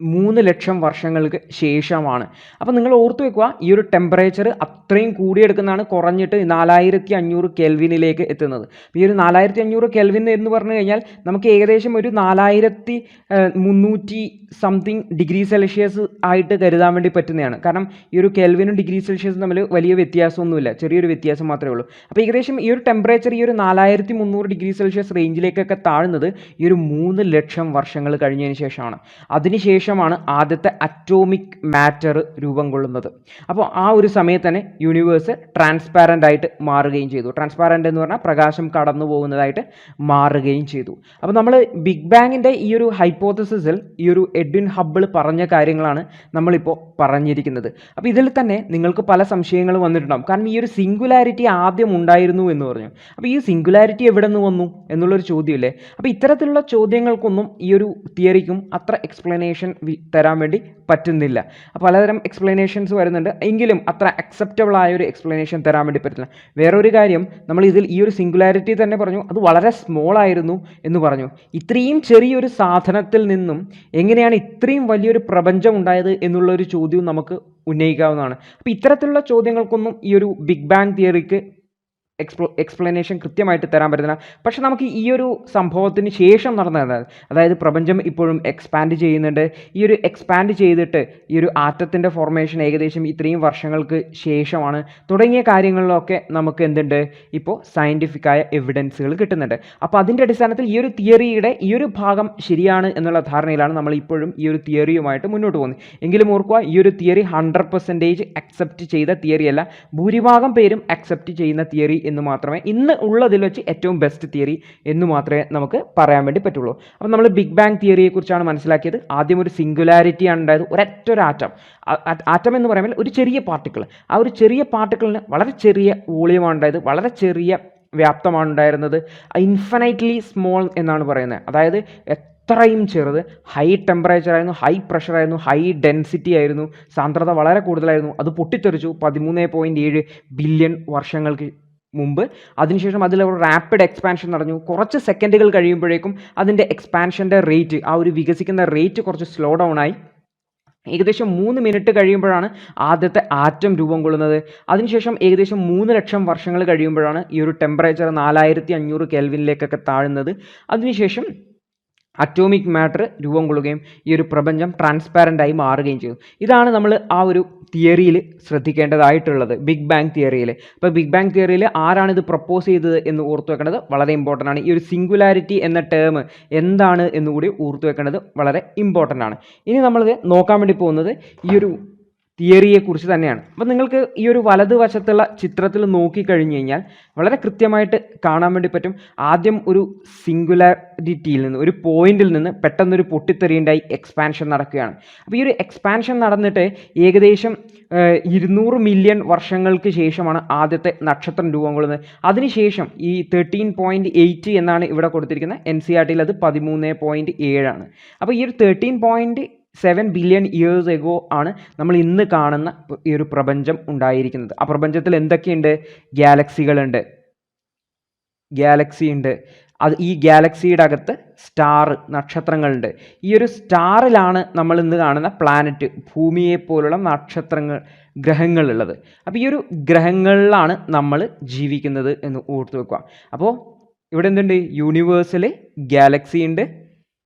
Speaker 1: 3 ലക്ഷം വർഷങ്ങൾക്ക് ശേഷമാണ്. അപ്പോൾ നിങ്ങൾ ഓർത്തു വെക്കുക, ഈ ഒരു ടെമ്പറേച്ചർ അത്രയും കൂടിയെടുക്കുന്നതാണ് കുറഞ്ഞിട്ട് 4500 കെൽവിനിലേക്ക് എത്തുന്നത്. ഈ ഒരു 4500 കെൽവിൻ എന്ന് പറഞ്ഞു കഴിഞ്ഞാൽ നമുക്ക് ഏകദേശം ഒരു 4300 സംതിങ് ഡിഗ്രി സെൽഷ്യസ് ആയിട്ട് കരുതാൻ വേണ്ടി പറ്റുന്നതാണ്. കാരണം ഈ ഒരു കെൽവിനും ഡിഗ്രി സെൽഷ്യസും തമ്മിൽ വലിയ വ്യത്യാസമൊന്നുമില്ല, ചെറിയൊരു വ്യത്യാസം മാത്രമേ ഉള്ളൂ. അപ്പോൾ ഏകദേശം ഈ ഒരു ടെമ്പറേച്ചർ ഈ ഒരു 4300 ഡിഗ്രി സെൽഷ്യസ് റേഞ്ചിലേക്കൊക്കെ താഴുന്നത് ഈ ഒരു 3 ലക്ഷം വർഷങ്ങൾ കഴിഞ്ഞതിന് ശേഷമാണ്. അതിനുശേഷമാണ് ആദ്യത്തെ അറ്റോമിക് മാറ്റർ രൂപം കൊള്ളുന്നത്. അപ്പോൾ ആ ഒരു സമയത്ത് തന്നെ യൂണിവേഴ്സ് ട്രാൻസ്പാരൻ്റ് ആയിട്ട് മാറുകയും ചെയ്തു. ട്രാൻസ്പാരൻ്റ് എന്ന് പറഞ്ഞാൽ പ്രകാശം കടന്നു പോകുന്നതായിട്ട് മാറുകയും ചെയ്തു. അപ്പോൾ നമ്മൾ ബിഗ് ബാങ്ങിൻ്റെ ഈ ഒരു ഹൈപ്പോത്തസിസിൽ ഈ ഒരു എഡ്വിൻ ഹബിൾ പറഞ്ഞ കാര്യങ്ങളാണ് നമ്മളിപ്പോൾ പറഞ്ഞിരിക്കുന്നത്. അപ്പോൾ ഇതിൽ തന്നെ നിങ്ങൾക്ക് പല സംശയങ്ങളും വന്നിട്ടുണ്ടാകും. കാരണം ഈ ഒരു സിംഗുലാരിറ്റി ആദ്യം ഉണ്ടായിരുന്നു എന്ന് പറഞ്ഞു. അപ്പോൾ ഈ സിംഗുലാരിറ്റി എവിടെ നിന്ന് വന്നു എന്നുള്ളൊരു ചോദ്യമില്ലേ. അപ്പോൾ ഇത്തരത്തിലുള്ള ചോദ്യങ്ങൾക്കൊന്നും ഈ ഒരു തിയറിക്കും അത്ര എക്സ്പ്ലനേഷൻ തരാൻ വേണ്ടി പറ്റുന്നില്ല. പലതരം എക്സ്പ്ലനേഷൻസ് വരുന്നുണ്ട്, എങ്കിലും അത്ര അക്സെപ്റ്റബിൾ ആയ ഒരു എക്സ്പ്ലനേഷൻ തരാൻ വേണ്ടി പറ്റില്ല. വേറൊരു കാര്യം, നമ്മൾ ഇതിൽ ഈ ഒരു സിംഗുലാരിറ്റി തന്നെ പറഞ്ഞു, അത് വളരെ സ്മോൾ ആയിരുന്നു എന്ന് പറഞ്ഞു. ഇത്രയും ചെറിയൊരു സാധനത്തിൽ നിന്നും എങ്ങനെയാണ് ഇത്രയും വലിയൊരു പ്രപഞ്ചം ഉണ്ടായത് എന്നുള്ളൊരു ചോദ്യവും നമുക്ക് ഉന്നയിക്കാവുന്നതാണ്. അപ്പോൾ ഇത്തരത്തിലുള്ള ചോദ്യങ്ങൾക്കൊന്നും ഈ ഒരു ബിഗ് ബാങ് തിയറിക്ക് എക്സ്പ്ലനേഷൻ കൃത്യമായിട്ട് തരാൻ പറ്റുന്നില്ല. പക്ഷെ നമുക്ക് ഈ ഒരു സംഭവത്തിന് ശേഷം നടന്നത്, അതായത് പ്രപഞ്ചം ഇപ്പോഴും എക്സ്പാൻഡ് ചെയ്യുന്നുണ്ട്, ഈ ഒരു എക്സ്പാൻഡ് ചെയ്തിട്ട് ഈ ഒരു ആറ്റത്തിൻ്റെ ഫോർമേഷൻ ഏകദേശം ഇത്രയും വർഷങ്ങൾക്ക് ശേഷമാണ്, തുടങ്ങിയ കാര്യങ്ങളിലൊക്കെ നമുക്ക് എന്തുണ്ട്, ഇപ്പോൾ സയൻറ്റിഫിക്കായ എവിഡൻസുകൾ കിട്ടുന്നുണ്ട്. അപ്പോൾ അതിൻ്റെ അടിസ്ഥാനത്തിൽ ഈ ഒരു തിയറിയുടെ ഈ ഒരു ഭാഗം ശരിയാണ് എന്നുള്ള ധാരണയിലാണ് നമ്മൾ ഇപ്പോഴും ഈ ഒരു തിയറിയുമായിട്ട് മുന്നോട്ട് പോകുന്നത്. എങ്കിലും ഓർക്കുക, ഈ ഒരു തിയറി 100% അക്സെപ്റ്റ് ചെയ്ത തിയറിയല്ല, ഭൂരിഭാഗം പേരും അക്സെപ്റ്റ് ചെയ്യുന്ന തിയറി എന്ന് മാത്രമേ, ഇന്ന് ഉള്ളതിൽ വെച്ച് ഏറ്റവും ബെസ്റ്റ് തിയറി എന്ന് മാത്രമേ നമുക്ക് പറയാൻ വേണ്ടി പറ്റുള്ളൂ. അപ്പോൾ നമ്മൾ ബിഗ് ബാങ് തിയറിയെക്കുറിച്ചാണ് മനസ്സിലാക്കിയത്. ആദ്യം ഒരു സിംഗുലാരിറ്റിയാണ് ഉണ്ടായത്, ഒരൊറ്റൊരു ആറ്റം. ആറ്റം എന്ന് പറയുമ്പോൾ ഒരു ചെറിയ പാർട്ടിക്കിൾ, ആ ഒരു ചെറിയ പാർട്ടിക്കിളിന് വളരെ ചെറിയ വോളിയമാണ് ഉണ്ടായത്, വളരെ ചെറിയ വ്യാപ്തമാണ് ഉണ്ടായിരുന്നത്. ഇൻഫിനൈറ്റ്ലി സ്മോൾ എന്നാണ് പറയുന്നത്. അതായത് അത്രയും ചെറുത്, ഹൈ ടെമ്പറേച്ചർ ആയിരുന്നു, ഹൈ പ്രഷർ ആയിരുന്നു, ഹൈ ഡെൻസിറ്റി ആയിരുന്നു, സാന്ദ്രത വളരെ കൂടുതലായിരുന്നു. അത് പൊട്ടിത്തെറിച്ചു 13.7 ബില്യൺ വർഷങ്ങൾക്ക് മുമ്പ്. അതിനുശേഷം അതിൽ ഒരു റാപ്പിഡ് എക്സ്പാൻഷൻ നടന്നു. കുറച്ച് സെക്കൻഡുകൾ കഴിയുമ്പോഴേക്കും അതിൻ്റെ എക്സ്പാൻഷൻ്റെ റേറ്റ്, ആ ഒരു വികസിക്കുന്ന റേറ്റ് കുറച്ച് സ്ലോ ഡൗൺ ആയി. ഏകദേശം 3 മിനിറ്റ് കഴിയുമ്പോഴാണ് ആദ്യത്തെ ആറ്റം രൂപം കൊള്ളുന്നത്. അതിനുശേഷം ഏകദേശം 3 ലക്ഷം വർഷങ്ങൾ കഴിയുമ്പോഴാണ് ഈ ഒരു ടെമ്പറേച്ചർ 4500 കെൽവിനിലേക്കൊക്കെ താഴുന്നത്. അതിനുശേഷം അറ്റോമിക് മാറ്റർ രൂപം കൊള്ളുകയും ഈ ഒരു പ്രപഞ്ചം ട്രാൻസ്പാരൻ്റായി മാറുകയും ചെയ്തു. ഇതാണ് നമ്മൾ ആ ഒരു തിയറിയിൽ ശ്രദ്ധിക്കേണ്ടതായിട്ടുള്ളത്, ബിഗ് ബാങ് തിയറിയിൽ. അപ്പോൾ ബിഗ് ബാങ് തിയറിയിൽ ആരാണ് ഇത് പ്രപ്പോസ് ചെയ്തത് എന്ന് ഓർത്തു വെക്കേണ്ടത് വളരെ ഇമ്പോർട്ടൻ്റ് ആണ്. ഈ ഒരു സിംഗുലാരിറ്റി എന്ന ടേം എന്താണ് എന്നുകൂടി ഓർത്തു വെക്കേണ്ടത് വളരെ ഇമ്പോർട്ടൻ്റ് ആണ്. ഇനി നമ്മളിത് നോക്കാൻ വേണ്ടി പോകുന്നത് ഈ ഒരു തിയറിയെക്കുറിച്ച് തന്നെയാണ്. അപ്പോൾ നിങ്ങൾക്ക് ഈ ഒരു വലതുവശത്തുള്ള ചിത്രത്തിൽ നോക്കിക്കഴിഞ്ഞ് കഴിഞ്ഞാൽ വളരെ കൃത്യമായിട്ട് കാണാൻ വേണ്ടി പറ്റും. ആദ്യം ഒരു സിംഗുലാരിറ്റിയിൽ നിന്ന്, ഒരു പോയിന്റിൽ നിന്ന് പെട്ടെന്നൊരു പൊട്ടിത്തെറിയുണ്ടായി എക്സ്പാൻഷൻ നടക്കുകയാണ്. അപ്പോൾ ഈ ഒരു എക്സ്പാൻഷൻ നടന്നിട്ട് ഏകദേശം 200 മില്യൺ വർഷങ്ങൾക്ക് ശേഷമാണ് ആദ്യത്തെ നക്ഷത്രം രൂപം കൊള്ളുന്നത്. അതിനുശേഷം ഈ 13.8 എന്നാണ് ഇവിടെ കൊടുത്തിരിക്കുന്നത്. NCERT-യിൽ അത് 13.7 ആണ്. അപ്പോൾ ഈ ഒരു 13.7 ബില്യൺ ഇയേഴ്സ് എഗോ ആണ് നമ്മൾ ഇന്ന് കാണുന്ന ഈ ഒരു പ്രപഞ്ചം ഉണ്ടായിരിക്കുന്നത്. ആ പ്രപഞ്ചത്തിൽ എന്തൊക്കെയുണ്ട്? ഗാലക്സി ഉണ്ട്. ഈ ഗാലക്സിയുടെ അകത്ത് സ്റ്റാർ, നക്ഷത്രങ്ങളുണ്ട്. ഈ ഒരു സ്റ്റാറിലാണ് നമ്മൾ ഇന്ന് കാണുന്ന പ്ലാനറ്റ്, ഭൂമിയെ പോലുള്ള ഗ്രഹങ്ങളുള്ളത്. അപ്പോൾ ഈ ഒരു ഗ്രഹങ്ങളിലാണ് നമ്മൾ ജീവിക്കുന്നത് എന്ന് ഓർത്തു വെക്കുക. അപ്പോൾ ഇവിടെ എന്തുണ്ട്? യൂണിവേഴ്സിൽ ഗാലക്സി ഉണ്ട്.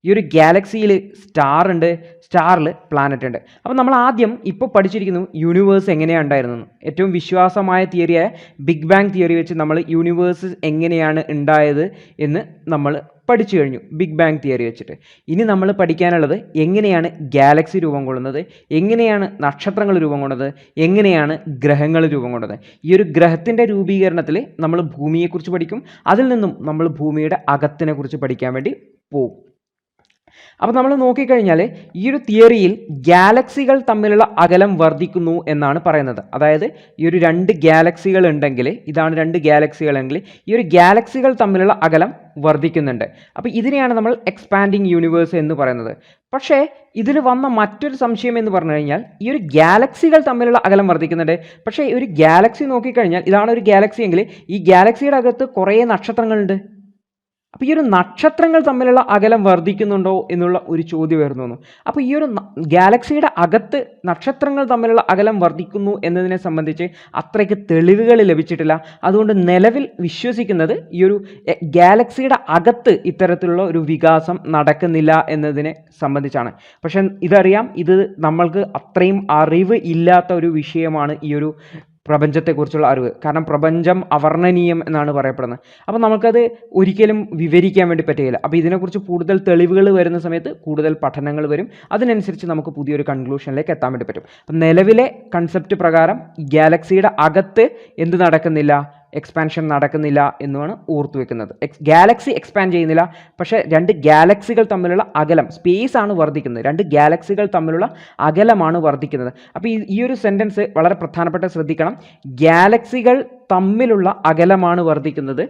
Speaker 1: ഈ ഒരു ഗാലക്സിയിൽ സ്റ്റാർ ഉണ്ട്, സ്റ്റാറിൽ പ്ലാനറ്റ് ഉണ്ട്. അപ്പോൾ നമ്മൾ ആദ്യം ഇപ്പോൾ പഠിച്ചിരിക്കുന്നു യൂണിവേഴ്സ് എങ്ങനെയാണ് ഉണ്ടായിരുന്നത്. ഏറ്റവും വിശ്വാസമായ തിയറിയായ ബിഗ് ബാങ് തിയറി വെച്ച് നമ്മൾ യൂണിവേഴ്സ് എങ്ങനെയാണ് ഉണ്ടായത് എന്ന് നമ്മൾ പഠിച്ചു കഴിഞ്ഞു, ബിഗ് ബാങ് തിയറി വെച്ചിട്ട്. ഇനി നമ്മൾ പഠിക്കാനുള്ളത് എങ്ങനെയാണ് ഗാലക്സി രൂപം കൊള്ളുന്നത്, എങ്ങനെയാണ് നക്ഷത്രങ്ങൾ രൂപം കൊണ്ടത്, എങ്ങനെയാണ് ഗ്രഹങ്ങൾ രൂപം കൊണ്ടത്. ഈ ഒരു ഗ്രഹത്തിൻ്റെ രൂപീകരണത്തിൽ നമ്മൾ ഭൂമിയെക്കുറിച്ച് പഠിക്കും. അതിൽ നിന്നും നമ്മൾ ഭൂമിയുടെ അകത്തിനെ കുറിച്ച് പഠിക്കാൻ വേണ്ടി പോകും. അപ്പോൾ നമ്മൾ നോക്കിക്കഴിഞ്ഞാൽ ഈ ഒരു തിയറിയിൽ ഗാലക്സികൾ തമ്മിലുള്ള അകലം വർദ്ധിക്കുന്നു എന്നാണ് പറയുന്നത്. അതായത് ഈ ഒരു 2 ഗാലക്സികൾ ഉണ്ടെങ്കിൽ, ഇതാണ് 2 ഗാലക്സികളെങ്കിൽ ഈ ഒരു ഗാലക്സികൾ തമ്മിലുള്ള അകലം വർദ്ധിക്കുന്നുണ്ട്. അപ്പോൾ ഇതിനെയാണ് നമ്മൾ എക്സ്പാൻഡിങ് യൂണിവേഴ്സ് എന്ന് പറയുന്നത്. പക്ഷേ ഇതിൽ വന്ന മറ്റൊരു സംശയം എന്ന് പറഞ്ഞു കഴിഞ്ഞാൽ ഈ ഒരു ഗാലക്സികൾ തമ്മിലുള്ള അകലം വർദ്ധിക്കുന്നുണ്ട്. പക്ഷേ ഈ ഒരു ഗാലക്സി നോക്കിക്കഴിഞ്ഞാൽ, ഇതാണ് ഒരു ഗാലക്സി എങ്കിൽ ഈ ഗാലക്സിയുടെ അകത്ത് കുറേ നക്ഷത്രങ്ങളുണ്ട്. അപ്പോൾ ഈ ഒരു നക്ഷത്രങ്ങൾ തമ്മിലുള്ള അകലം വർദ്ധിക്കുന്നുണ്ടോ എന്നുള്ള ഒരു ചോദ്യം വരുന്നു. അപ്പോൾ ഈ ഒരു ഗാലക്സിയുടെ അകത്ത് നക്ഷത്രങ്ങൾ തമ്മിലുള്ള അകലം വർദ്ധിക്കുന്നു എന്നതിനെ സംബന്ധിച്ച് അത്രയ്ക്ക് തെളിവുകൾ ലഭിച്ചിട്ടില്ല. അതുകൊണ്ട് നിലവിൽ വിശ്വസിക്കുന്നത് ഈ ഒരു ഗാലക്സിയുടെ അകത്ത് ഇത്തരത്തിലുള്ള ഒരു വികാസം നടക്കുന്നില്ല എന്നതിനെ സംബന്ധിച്ചാണ്. പക്ഷെ ഇതറിയാം, ഇത് നമ്മൾക്ക് അത്രയും അറിവ് ഇല്ലാത്ത ഒരു വിഷയമാണ് ഈ ഒരു പ്രപഞ്ചത്തെക്കുറിച്ചുള്ള അറിവ്. കാരണം പ്രപഞ്ചം അവർണ്ണനീയം എന്നാണ് പറയപ്പെടുന്നത്. അപ്പോൾ നമുക്കത് ഒരിക്കലും വിവരിക്കാൻ വേണ്ടി പറ്റുകയില്ല. അപ്പോൾ ഇതിനെക്കുറിച്ച് കൂടുതൽ തെളിവുകൾ വരുന്ന സമയത്ത് കൂടുതൽ പഠനങ്ങൾ വരും. അതിനനുസരിച്ച് നമുക്ക് പുതിയൊരു കൺക്ലൂഷനിലേക്ക് എത്താൻ വേണ്ടി പറ്റും. അപ്പം നിലവിലെ കൺസെപ്റ്റ് പ്രകാരം ഗാലക്സിയുടെ അകത്ത് എന്ത് നടക്കുന്നില്ല? എക്സ്പാൻഷൻ നടക്കുന്നില്ല എന്നുമാണ് ഓർത്തു വെക്കുന്നത്. ഗാലക്സി എക്സ്പാൻഡ് ചെയ്യുന്നില്ല, പക്ഷേ 2 ഗാലക്സികൾ തമ്മിലുള്ള അകലം, സ്പേസ് ആണ് വർദ്ധിക്കുന്നത്. 2 ഗാലക്സികൾ തമ്മിലുള്ള അകലമാണ് വർദ്ധിക്കുന്നത്. അപ്പോൾ ഈ ഒരു സെൻറ്റൻസ് വളരെ പ്രധാനപ്പെട്ട ശ്രദ്ധിക്കണം. ഗാലക്സികൾ തമ്മിലുള്ള അകലമാണ് വർദ്ധിക്കുന്നത്,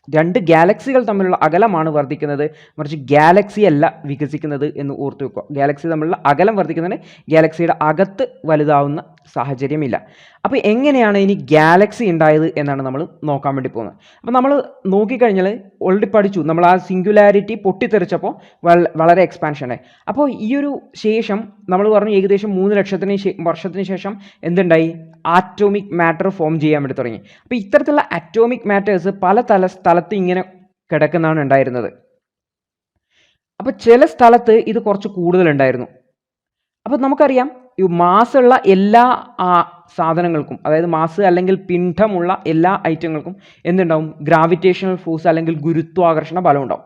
Speaker 1: 2 ഗാലക്സികൾ തമ്മിലുള്ള അകലമാണ് വർദ്ധിക്കുന്നത്, മറിച്ച് ഗാലക്സി അല്ല വികസിക്കുന്നത് എന്ന് ഓർത്തു വെക്കുക. ഗാലക്സി തമ്മിലുള്ള അകലം വർദ്ധിക്കുന്നതിന് ഗാലക്സിയുടെ അകത്ത് വലുതാവുന്ന സാഹചര്യമില്ല. അപ്പോൾ എങ്ങനെയാണ് ഇനി ഗാലക്സി ഉണ്ടായത് എന്നാണ് നമ്മൾ നോക്കാൻ വേണ്ടി പോകുന്നത്. അപ്പോൾ നമ്മൾ നോക്കിക്കഴിഞ്ഞാൽ ഓൾറെഡി പഠിച്ചു, നമ്മൾ ആ സിംഗുലാരിറ്റി പൊട്ടിത്തെറിച്ചപ്പോൾ വളരെ എക്സ്പാൻഷനായി. അപ്പോൾ ഈ ഒരു ശേഷം നമ്മൾ പറഞ്ഞു ഏകദേശം 3 ലക്ഷത്തിന് വർഷത്തിന് ശേഷം എന്തുണ്ടായി? ആറ്റോമിക് മാറ്റർ ഫോം ചെയ്യാൻ വേണ്ടി തുടങ്ങി. അപ്പോൾ ഇത്തരത്തിലുള്ള ആറ്റോമിക് മാറ്റേഴ്സ് പല സ്ഥലത്ത് ഇങ്ങനെ കിടക്കുന്നതാണ് ഉണ്ടായിരുന്നത്. അപ്പോൾ ചില സ്ഥലത്ത് ഇത് കുറച്ച് കൂടുതലുണ്ടായിരുന്നു. അപ്പോൾ നമുക്കറിയാം ഈ മാസ്സുള്ള എല്ലാ സാധനങ്ങൾക്കും, അതായത് മാസ് അല്ലെങ്കിൽ പിണ്ഡമുള്ള എല്ലാ ഐറ്റങ്ങൾക്കും എന്തുണ്ടാവും? ഗ്രാവിറ്റേഷണൽ ഫോഴ്സ് അല്ലെങ്കിൽ ഗുരുത്വാകർഷണ ബലം ഉണ്ടാവും.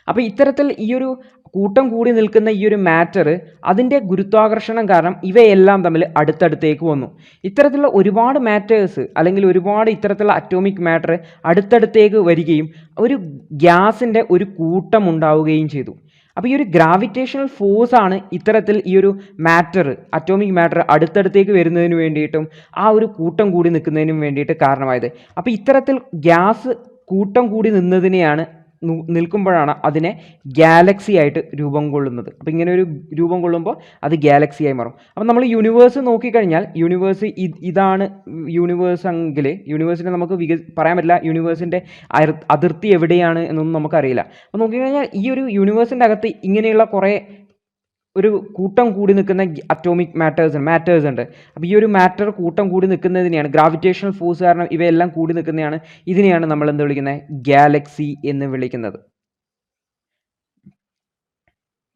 Speaker 1: അപ്പോൾ ഇത്തരത്തിൽ ഈ ഒരു കൂട്ടം കൂടി നിൽക്കുന്ന ഈ ഒരു മാറ്റർ, അതിൻ്റെ ഗുരുത്വാകർഷണം കാരണം ഇവയെല്ലാം തമ്മിൽ അടുത്തടുത്തേക്ക് വന്നു. ഇത്തരത്തിലുള്ള ഒരുപാട് മാറ്റേഴ്സ് അല്ലെങ്കിൽ ഒരുപാട് ഇത്തരത്തിലുള്ള അറ്റോമിക് മാറ്റർ അടുത്തടുത്തേക്ക് വരികയും ഒരു ഗ്യാസിൻ്റെ ഒരു കൂട്ടം ഉണ്ടാവുകയും ചെയ്തു. അപ്പോൾ ഈ ഒരു ഗ്രാവിറ്റേഷണൽ ഫോഴ്സ് ആണ് ഇത്തരത്തിൽ ഈ ഒരു മാറ്റർ, അറ്റോമിക് മാറ്റർ അടുത്തടുത്തേക്ക് വരുന്നതിന് വേണ്ടിയിട്ടും ആ ഒരു കൂട്ടം കൂടി നിൽക്കുന്നതിനും വേണ്ടിയിട്ട് കാരണമായത്. അപ്പോൾ ഇത്തരത്തിൽ ഗ്യാസ് കൂട്ടം കൂടി നിൽക്കുമ്പോഴാണ് അതിനെ ഗാലക്സി ആയിട്ട് രൂപം കൊള്ളുന്നത്. അപ്പോൾ ഇങ്ങനെ ഒരു രൂപം കൊള്ളുമ്പോൾ അത് ഗാലക്സിയായി മാറും. അപ്പോൾ നമ്മൾ യൂണിവേഴ്സ് നോക്കിക്കഴിഞ്ഞാൽ യൂണിവേഴ്സ് ഇതാണ് യൂണിവേഴ്സ് എങ്കിൽ യൂണിവേഴ്സിനെ നമുക്ക് പറയാൻ പറ്റില്ല. യൂണിവേഴ്സിൻ്റെ അതിർത്തി എവിടെയാണ് എന്നൊന്നും നമുക്കറിയില്ല. അപ്പോൾ നോക്കിക്കഴിഞ്ഞാൽ ഈ ഒരു യൂണിവേഴ്സിൻ്റെ അകത്ത് ഇങ്ങനെയുള്ള കുറേ ഒരു കൂട്ടം കൂടി നിൽക്കുന്ന അറ്റോമിക് മാറ്റേഴ്സ് ഉണ്ട്. അപ്പോൾ ഈ ഒരു മാറ്റർ കൂട്ടം കൂടി നിൽക്കുന്നതിനെയാണ് ഗ്രാവിറ്റേഷണൽ ഫോഴ്സ് കാരണം ഇവയെല്ലാം കൂടി നിൽക്കുന്നതാണ്, ഇതിനെയാണ് നമ്മൾ എന്ത് വിളിക്കുന്നത്? ഗാലക്സി എന്ന് വിളിക്കുന്നത്.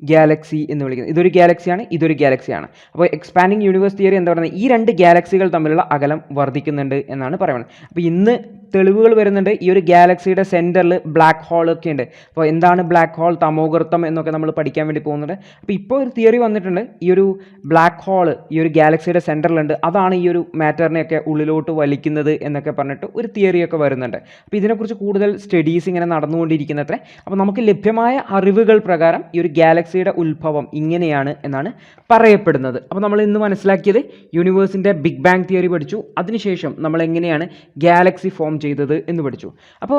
Speaker 1: ഗാലക്സി എന്ന് വിളിക്കുന്നത്. ഇതൊരു ഗാലക്സിയാണ്, ഇതൊരു ഗാലക്സിയാണ്. അപ്പോൾ എക്സ്പാൻഡിങ് യൂണിവേഴ്സ് തിയറി എന്താ പറയുന്നത്, ഈ രണ്ട് ഗാലക്സികൾ തമ്മിലുള്ള അകലം വർദ്ധിക്കുന്നുണ്ട് എന്നാണ് പറയുന്നത്. അപ്പോൾ ഇന്ന് തെളിവുകൾ വരുന്നുണ്ട് ഈ ഒരു ഗാലക്സിയുടെ സെൻറ്ററിൽ ബ്ലാക്ക് ഹോൾ ഒക്കെ ഉണ്ട്. അപ്പോൾ എന്താണ് ബ്ലാക്ക് ഹോൾ, തമോഗർത്തം എന്നൊക്കെ നമ്മൾ പഠിക്കാൻ വേണ്ടി പോകുന്നുണ്ട്. അപ്പോൾ ഇപ്പോൾ ഒരു തിയറി വന്നിട്ടുണ്ട്, ഈ ഒരു ബ്ലാക്ക് ഹോൾ ഈ ഒരു ഗാലക്സിയുടെ സെൻറ്ററിലുണ്ട്, അതാണ് ഈ ഒരു മാറ്ററിനെയൊക്കെ ഉള്ളിലോട്ട് വലിക്കുന്നത് എന്നൊക്കെ പറഞ്ഞിട്ട് ഒരു തിയറിയൊക്കെ വരുന്നുണ്ട്. അപ്പോൾ ഇതിനെക്കുറിച്ച് കൂടുതൽ സ്റ്റഡീസ് ഇങ്ങനെ നടന്നുകൊണ്ടിരിക്കുന്നത്രേ. അപ്പോൾ നമുക്ക് ലഭ്യമായ അറിവുകൾ പ്രകാരം ഈ ഒരു ഗാലക്സിയുടെ ഉത്ഭവം ഇങ്ങനെയാണ് എന്നാണ് പറയപ്പെടുന്നത്. അപ്പോൾ നമ്മൾ ഇന്ന് മനസ്സിലാക്കിയത് യൂണിവേഴ്സിൻ്റെ ബിഗ് ബാങ് തിയറി പഠിച്ചു. അതിനുശേഷം നമ്മൾ എങ്ങനെയാണ് ഗാലക്സി ഫോം ചെയ്തത് എന്ന് പഠിച്ചു. അപ്പോൾ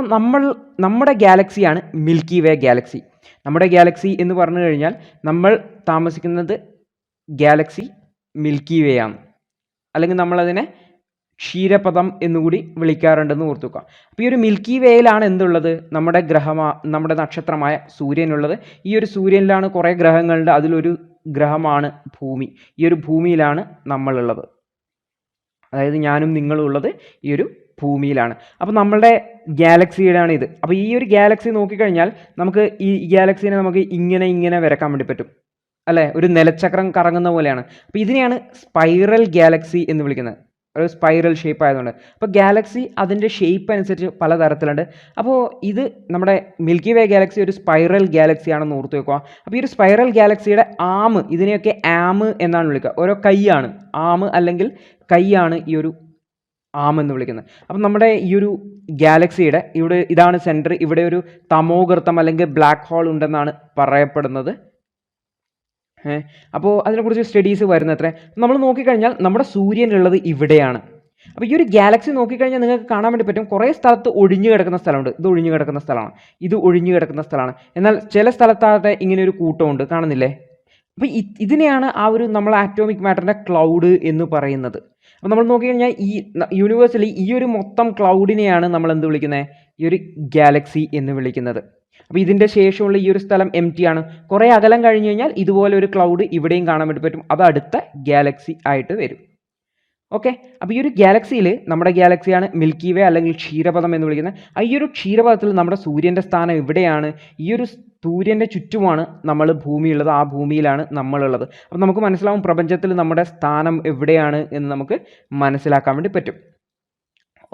Speaker 1: നമ്മുടെ ഗാലക്സിയാണ് മിൽക്കി വേ ഗാലക്സി. നമ്മുടെ ഗാലക്സി എന്ന് പറഞ്ഞു കഴിഞ്ഞാൽ നമ്മൾ താമസിക്കുന്നത് ഗാലക്സി മിൽക്കി വേ ആണ്, അല്ലെങ്കിൽ നമ്മളതിനെ ക്ഷീരപഥം എന്നുകൂടി വിളിക്കാറുണ്ടെന്ന് ഓർത്തുക. അപ്പോൾ ഈ ഒരു മിൽക്കി വേയിലാണ് എന്തുള്ളത്, നമ്മുടെ നക്ഷത്രമായ സൂര്യനുള്ളത്. ഈ ഒരു സൂര്യനിലാണ് കുറേ ഗ്രഹങ്ങളുണ്ട്, അതിലൊരു ഗ്രഹമാണ് ഭൂമി. ഈ ഒരു ഭൂമിയിലാണ് നമ്മളുള്ളത്, അതായത് ഞാനും നിങ്ങളും ഉള്ളത് ഈ ഒരു ഭൂമിയിലാണ്. അപ്പോൾ നമ്മളുടെ ഗാലക്സിയുടെയാണ് ഇത്. അപ്പോൾ ഈ ഒരു ഗാലക്സി നോക്കിക്കഴിഞ്ഞാൽ നമുക്ക് ഈ ഗാലക്സിനെ നമുക്ക് ഇങ്ങനെ വരക്കാൻ വേണ്ടി പറ്റും അല്ലേ, ഒരു നിലച്ചക്രം കറങ്ങുന്ന പോലെയാണ്. അപ്പോൾ ഇതിനെയാണ് സ്പൈറൽ ഗാലക്സി എന്ന് വിളിക്കുന്നത്, ഒരു സ്പൈറൽ ഷേപ്പ് ആയതുകൊണ്ട്. അപ്പോൾ ഗാലക്സി അതിൻ്റെ ഷേപ്പ് അനുസരിച്ച് പലതരത്തിലുണ്ട്. അപ്പോൾ ഇത് നമ്മുടെ മിൽക്കി വേ ഗാലക്സി ഒരു സ്പൈറൽ ഗാലക്സി ആണെന്ന് ഓർത്ത് വെക്കുക. അപ്പോൾ ഈ ഒരു സ്പൈറൽ ഗാലക്സിയുടെ ഇതിനെയൊക്കെ ആം എന്നാണ് വിളിക്കുക. ഓരോ കൈയാണ് അല്ലെങ്കിൽ കൈയാണ് ഈ ഒരു എന്ന് വിളിക്കുന്നത്. അപ്പം നമ്മുടെ ഈ ഒരു ഗാലക്സിയുടെ ഇതാണ് സെൻറ്റർ. ഇവിടെ ഒരു തമോഗർത്തം അല്ലെങ്കിൽ ബ്ലാക്ക് ഹോൾ ഉണ്ടെന്നാണ് പറയപ്പെടുന്നത്. അപ്പോൾ അതിനെക്കുറിച്ച് സ്റ്റഡീസ് വരുന്നത്രേ. നമ്മൾ നോക്കിക്കഴിഞ്ഞാൽ നമ്മുടെ സൂര്യനുള്ളത് ഇവിടെയാണ്. അപ്പോൾ ഈ ഒരു ഗാലക്സി നോക്കിക്കഴിഞ്ഞാൽ നിങ്ങൾക്ക് കാണാൻ വേണ്ടി പറ്റും, കുറേ സ്ഥലത്ത് ഒഴിഞ്ഞു കിടക്കുന്ന സ്ഥലമുണ്ട്. ഇത് ഒഴിഞ്ഞു കിടക്കുന്ന സ്ഥലമാണ്, ഇത് ഒഴിഞ്ഞു കിടക്കുന്ന സ്ഥലമാണ്. എന്നാൽ ചില സ്ഥലത്താകട്ടെ ഇങ്ങനെ ഒരു കൂട്ടമുണ്ട്, കാണുന്നില്ലേ? അപ്പോൾ ഇതിനെയാണ് നമ്മൾ ആറ്റോമിക് മാറ്ററിൻ്റെ ക്ലൗഡ് എന്ന് പറയുന്നത്. അപ്പോൾ നമ്മൾ നോക്കിക്കഴിഞ്ഞാൽ ഈ യൂണിവേഴ്സിൽ ഈ ഒരു മൊത്തം ക്ലൗഡിനെയാണ് നമ്മൾ എന്ത് വിളിക്കുന്നത്, ഈ ഒരു ഗാലക്സി എന്ന് വിളിക്കുന്നത്. അപ്പോൾ ഇതിൻ്റെ ശേഷമുള്ള ഈ ഒരു സ്ഥലം എംപ്റ്റി ആണ്. കുറേ അകലം കഴിഞ്ഞ് കഴിഞ്ഞാൽ ഇതുപോലെ ഒരു ക്ലൗഡ് ഇവിടെയും കാണാൻ വേണ്ടി പറ്റും, അത് അടുത്ത ഗാലക്സി ആയിട്ട് വരും. ഓക്കെ, അപ്പോൾ ഈ ഒരു ഗാലക്സിയിൽ നമ്മുടെ ഗാലക്സിയാണ് മിൽക്കി വേ അല്ലെങ്കിൽ ക്ഷീരപഥം എന്ന് വിളിക്കുന്നത്. ഈ ഒരു ക്ഷീരപഥത്തിൽ നമ്മുടെ സൂര്യൻ്റെ സ്ഥാനം ഇവിടെയാണ്. ഈ ഒരു സൂര്യൻ്റെ ചുറ്റുമാണ് നമ്മൾ ഭൂമിയുള്ളത്, ആ ഭൂമിയിലാണ് നമ്മളുള്ളത്. അപ്പോൾ നമുക്ക് മനസ്സിലാവും പ്രപഞ്ചത്തിൽ നമ്മുടെ സ്ഥാനം എവിടെയാണ് എന്ന് നമുക്ക് മനസ്സിലാക്കാൻ വേണ്ടി പറ്റും.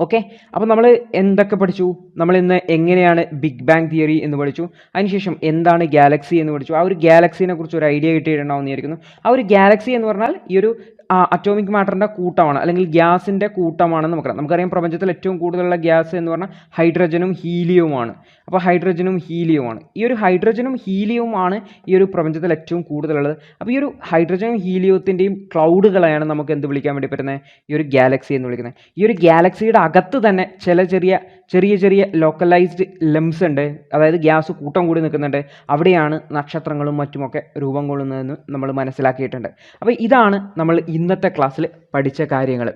Speaker 1: ഓക്കെ, അപ്പോൾ നമ്മൾ എന്തൊക്കെ പഠിച്ചു? നമ്മൾ ഇന്ന് എങ്ങനെയാണ് ബിഗ് ബാങ് തിയറി എന്ന് പഠിച്ചു. അതിനുശേഷം എന്താണ് ഗാലക്സി എന്ന് പഠിച്ചു. ആ ഒരു ഗാലക്സിനെ കുറിച്ച് ഒരു ഐഡിയ കിട്ടിയിട്ടുണ്ടാവും വിചാരിക്കുന്നു. ആ ഒരു ഗാലക്സി എന്ന് പറഞ്ഞാൽ ഈ ഒരു അറ്റോമിക് മാറ്ററിൻ്റെ കൂട്ടമാണ്, അല്ലെങ്കിൽ ഗ്യാസിൻ്റെ കൂട്ടമാണെന്ന് നമുക്കറിയാം. പ്രപഞ്ചത്തിൽ ഏറ്റവും കൂടുതലുള്ള ഗ്യാസ് എന്ന് പറഞ്ഞാൽ ഹൈഡ്രജനും ഹീലിയവുമാണ്. അപ്പോൾ ഹൈഡ്രജനും ഹീലിയവുമാണ്, ഈ ഒരു ഹൈഡ്രജനും ഹീലിയവുമാണ് ഈ ഒരു പ്രപഞ്ചത്തിൽ ഏറ്റവും കൂടുതലുള്ളത്. അപ്പോൾ ഈ ഒരു ഹൈഡ്രജനും ഹീലിയത്തിൻ്റെയും ക്ലൗഡുകളെയാണ് നമുക്ക് എന്ത് വിളിക്കാൻ വേണ്ടി പറ്റുന്നത്, ഈ ഒരു ഗാലക്സി എന്ന് വിളിക്കുന്നത്. ഈ ഒരു ഗാലക്സിയുടെ അകത്ത് തന്നെ ചെറിയ ലോക്കലൈസ്ഡ് ലംസ് ഉണ്ട്, അതായത് ഗ്യാസ് കൂട്ടം കൂടി നിൽക്കുന്നുണ്ട്. അവിടെയാണ് നക്ഷത്രങ്ങളും മറ്റുമൊക്കെ രൂപം കൊള്ളുന്നതെന്ന് നമ്മൾ മനസ്സിലാക്കിയിട്ടുണ്ട്. അപ്പോൾ ഇതാണ് നമ്മൾ ഇന്നത്തെ ക്ലാസ്സിൽ പഠിച്ച കാര്യങ്ങൾ.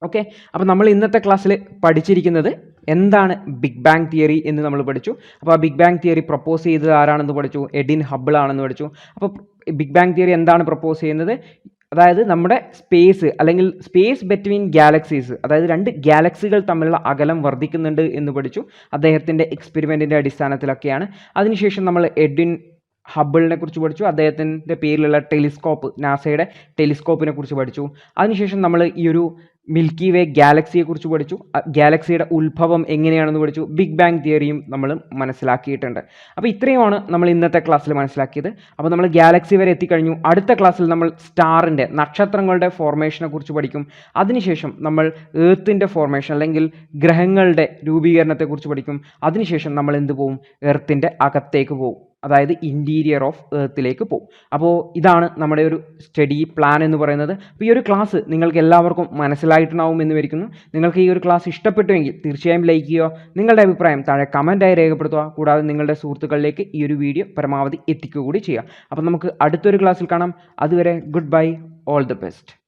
Speaker 1: ഓക്കെ, അപ്പോൾ നമ്മൾ ഇന്നത്തെ ക്ലാസ്സിൽ പഠിച്ചിരിക്കുന്നത് എന്താണ് ബിഗ് ബാങ് തിയറി എന്ന് നമ്മൾ പഠിച്ചു. അപ്പോൾ ആ ബിഗ് ബാങ് തിയറി പ്രപ്പോസ് ചെയ്തത് ആരാണെന്ന് പഠിച്ചു, എഡിൻ ഹബിൾ ആണെന്ന് പഠിച്ചു. അപ്പോൾ ബിഗ് ബാങ് തിയറി എന്താണ് പ്രപ്പോസ് ചെയ്യുന്നത്, അതായത് നമ്മുടെ അല്ലെങ്കിൽ സ്പേസ് ബിറ്റ്വീൻ ഗാലക്സീസ്, അതായത് രണ്ട് ഗാലക്സികൾ തമ്മിലുള്ള അകലം വർദ്ധിക്കുന്നുണ്ട് എന്ന് പഠിച്ചു, അദ്ദേഹത്തിൻ്റെ എക്സ്പെരിമെൻറ്റിൻ്റെ അടിസ്ഥാനത്തിലൊക്കെയാണ്. അതിനുശേഷം നമ്മൾ എഡിൻ ഹബിളിനെ കുറിച്ച് പഠിച്ചു, അദ്ദേഹത്തിൻ്റെ പേരിലുള്ള ടെലിസ്കോപ്പ്, നാസയുടെ ടെലിസ്കോപ്പിനെ കുറിച്ച് പഠിച്ചു. അതിനുശേഷം നമ്മൾ ഈ ഒരു മിൽക്കി വേ ഗാലക്സിയെ കുറിച്ച് പഠിച്ചു, ഗാലക്സിയുടെ ഉത്ഭവം എങ്ങനെയാണെന്ന് പഠിച്ചു, ബിഗ് ബാങ് തിയറിയും നമ്മൾ മനസ്സിലാക്കിയിട്ടുണ്ട്. അപ്പോൾ ഇത്രയുമാണ് നമ്മൾ ഇന്നത്തെ ക്ലാസ്സിൽ മനസ്സിലാക്കിയത്. അപ്പോൾ നമ്മൾ ഗാലക്സി വരെ എത്തിക്കഴിഞ്ഞു. അടുത്ത ക്ലാസ്സിൽ നമ്മൾ നക്ഷത്രങ്ങളുടെ ഫോർമേഷനെ കുറിച്ച് പഠിക്കും. അതിനുശേഷം നമ്മൾ എർത്തിൻ്റെ ഫോർമേഷൻ അല്ലെങ്കിൽ ഗ്രഹങ്ങളുടെ രൂപീകരണത്തെക്കുറിച്ച് പഠിക്കും. അതിനുശേഷം നമ്മൾ എന്ത് പോവും, എർത്തിൻ്റെ അകത്തേക്ക് പോവും, അതായത് ഇൻറ്റീരിയർ ഓഫ് എർത്തിലേക്ക് പോകും. അപ്പോൾ ഇതാണ് നമ്മുടെ ഒരു സ്റ്റഡി പ്ലാൻ എന്ന് പറയുന്നത്. അപ്പോൾ ഈ ഒരു ക്ലാസ് നിങ്ങൾക്ക് എല്ലാവർക്കും മനസ്സിലായിട്ടുണ്ടാവും എന്ന് വിചാരിക്കുന്നു. നിങ്ങൾക്ക് ഈ ഒരു ക്ലാസ് ഇഷ്ടപ്പെട്ടുവെങ്കിൽ തീർച്ചയായും ലൈക്ക് ചെയ്യുക, നിങ്ങളുടെ അഭിപ്രായം താഴെ കമൻറ്റായി രേഖപ്പെടുത്തുക. കൂടാതെ നിങ്ങളുടെ സുഹൃത്തുക്കളിലേക്ക് ഈ ഒരു വീഡിയോ പരമാവധി എത്തിക്കുക കൂടി ചെയ്യുക. അപ്പോൾ നമുക്ക് അടുത്തൊരു ക്ലാസ്സിൽ കാണാം. അതുവരെ good bye, all the best.